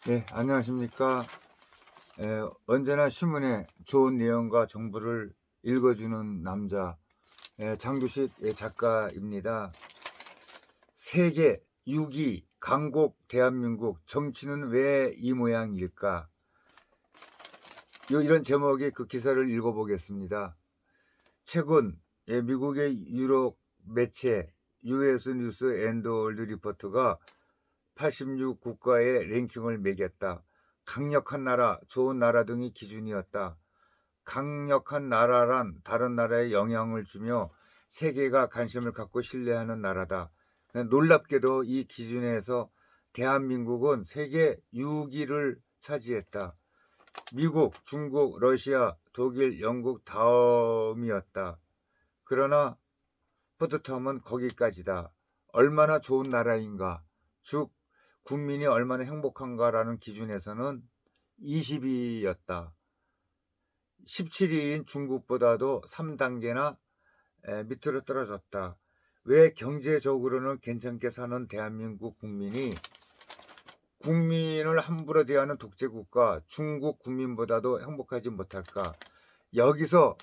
네, 안녕하십니까. 언제나 신문에 좋은 내용과 정보를 읽어주는 남자, 장규식 작가입니다. 세계 6위 강국 대한민국 정치는 왜 이 모양일까? 이런 제목의 그 기사를 읽어보겠습니다. 최근 미국의 유력 매체 US 뉴스 앤드 월드 리포트가 86 국가의 랭킹을 매겼다. 강력한 나라, 좋은 나라 등이 기준이었다. 강력한 나라란 다른 나라에 영향을 주며 세계가 관심을 갖고 신뢰하는 나라다. 놀랍게도 이 기준에서 대한민국은 세계 6위를 차지했다. 미국, 중국, 러시아, 독일, 영국 다음이었다. 그러나 뿌듯함은 거기까지다. 얼마나 좋은 나라인가, 즉 국민이 얼마나 행복한가라는 기준에서는 20위였다. 17위인 중국보다도 3단계나 밑으로 떨어졌다. 왜 경제적으로는 괜찮게 사는 대한민국 국민을 함부로 대하는 독재국가 중국 국민보다도 행복하지 못할까? 여기서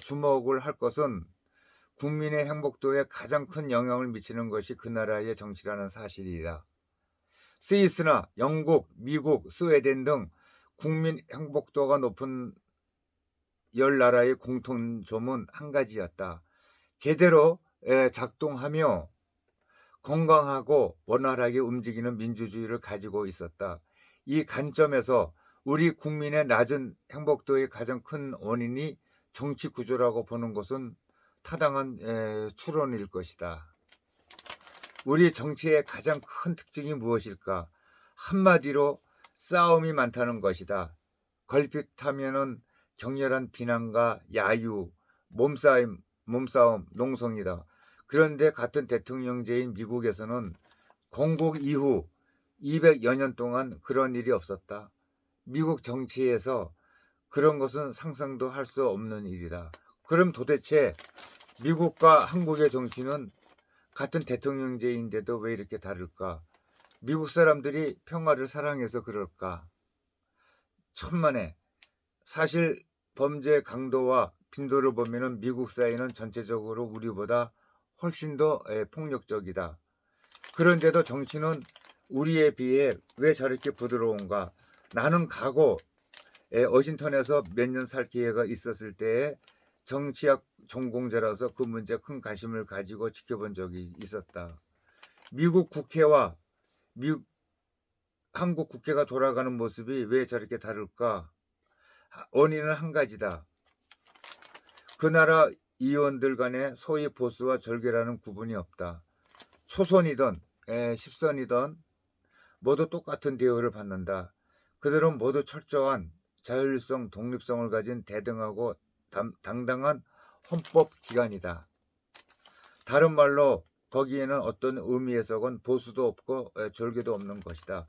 주목을 할 것은 국민의 행복도에 가장 큰 영향을 미치는 것이 그 나라의 정치라는 사실이다. 스위스나 영국, 미국, 스웨덴 등 국민 행복도가 높은 10나라의 공통점은 한 가지였다. 제대로 작동하며 건강하고 원활하게 움직이는 민주주의를 가지고 있었다. 이 관점에서 우리 국민의 낮은 행복도의 가장 큰 원인이 정치 구조라고 보는 것은 타당한 추론일 것이다. 우리 정치의 가장 큰 특징이 무엇일까? 한마디로 싸움이 많다는 것이다. 걸핏하면은 격렬한 비난과 야유, 몸싸움, 농성이다. 그런데 같은 대통령제인 미국에서는 건국 이후 200여 년 동안 그런 일이 없었다. 미국 정치에서 그런 것은 상상도 할 수 없는 일이다. 그럼 도대체 미국과 한국의 정치는 같은 대통령제인데도 왜 이렇게 다를까? 미국 사람들이 평화를 사랑해서 그럴까? 천만에 사실 범죄 강도와 빈도를 보면은 미국 사회는 전체적으로 우리보다 훨씬 더 폭력적이다. 그런데도 정치는 우리에 비해 왜 저렇게 부드러운가? 나는 과거 워싱턴에서 몇 년 살 기회가 있었을 때에 정치학 전공자라서 그 문제에 큰 관심을 가지고 지켜본 적이 있었다. 미국 국회와 한국 국회가 돌아가는 모습이 왜 저렇게 다를까? 원인은 한 가지다. 그 나라 의원들 간에 소위 보수와 절개라는 구분이 없다. 초선이든 10선이든 모두 똑같은 대우를 받는다. 그들은 모두 철저한 자율성, 독립성을 가진 대등하고 당당한 헌법기관이다. 다른 말로 거기에는 어떤 의미에서건 보수도 없고 절개도 없는 것이다.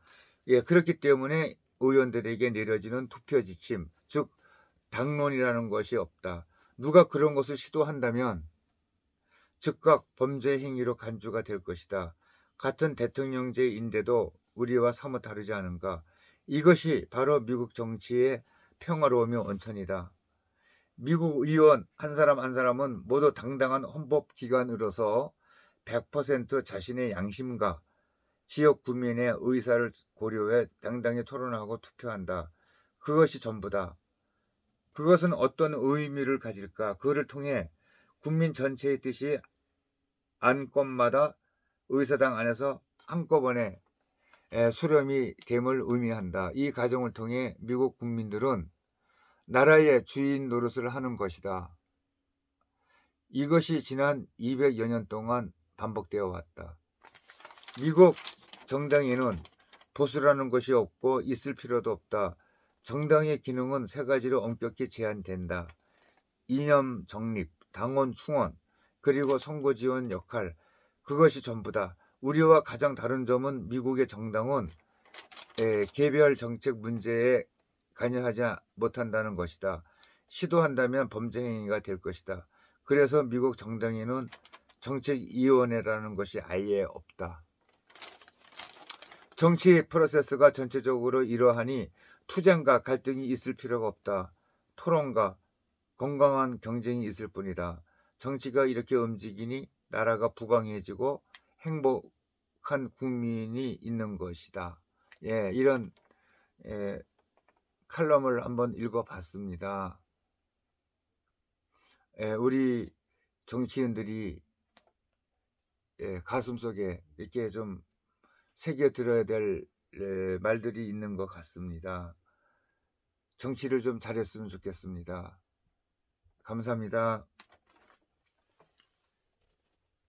그렇기 때문에 의원들에게 내려지는 투표 지침, 즉 당론이라는 것이 없다. 누가 그런 것을 시도한다면 즉각 범죄 행위로 간주가 될 것이다. 같은 대통령제인데도 우리와 사뭇 다르지 않은가. 이것이 바로 미국 정치의 평화로움의 원천이다. 미국 의원 한 사람 한 사람은 모두 당당한 헌법기관으로서 100% 자신의 양심과 지역 구민의 의사를 고려해 당당히 토론하고 투표한다. 그것이 전부다. 그것은 어떤 의미를 가질까? 그를 통해 국민 전체의 뜻이 안건마다 의사당 안에서 한꺼번에 수렴이 됨을 의미한다. 이 과정을 통해 미국 국민들은 나라의 주인 노릇을 하는 것이다. 이것이 지난 200여 년 동안 반복되어 왔다. 미국 정당에는 보수라는 것이 없고 있을 필요도 없다. 정당의 기능은 세 가지로 엄격히 제한된다. 이념 정립, 당원 충원, 그리고 선거 지원 역할, 그것이 전부다. 우리와 가장 다른 점은 미국의 정당은 개별 정책 문제에 관여하지 못한다는 것이다. 시도한다면 범죄 행위가 될 것이다. 그래서 미국 정당에는 정책위원회라는 것이 아예 없다. 정치 프로세스가 전체적으로 이러하니 투쟁과 갈등이 있을 필요가 없다. 토론과 건강한 경쟁이 있을 뿐이다. 정치가 이렇게 움직이니 나라가 부강해지고 행복한 국민이 있는 것이다. 예, 이런 칼럼을 한번 읽어봤습니다. 우리 정치인들이 가슴속에 이렇게 좀 새겨들어야 될 말들이 있는 것 같습니다. 정치를 좀 잘했으면 좋겠습니다. 감사합니다.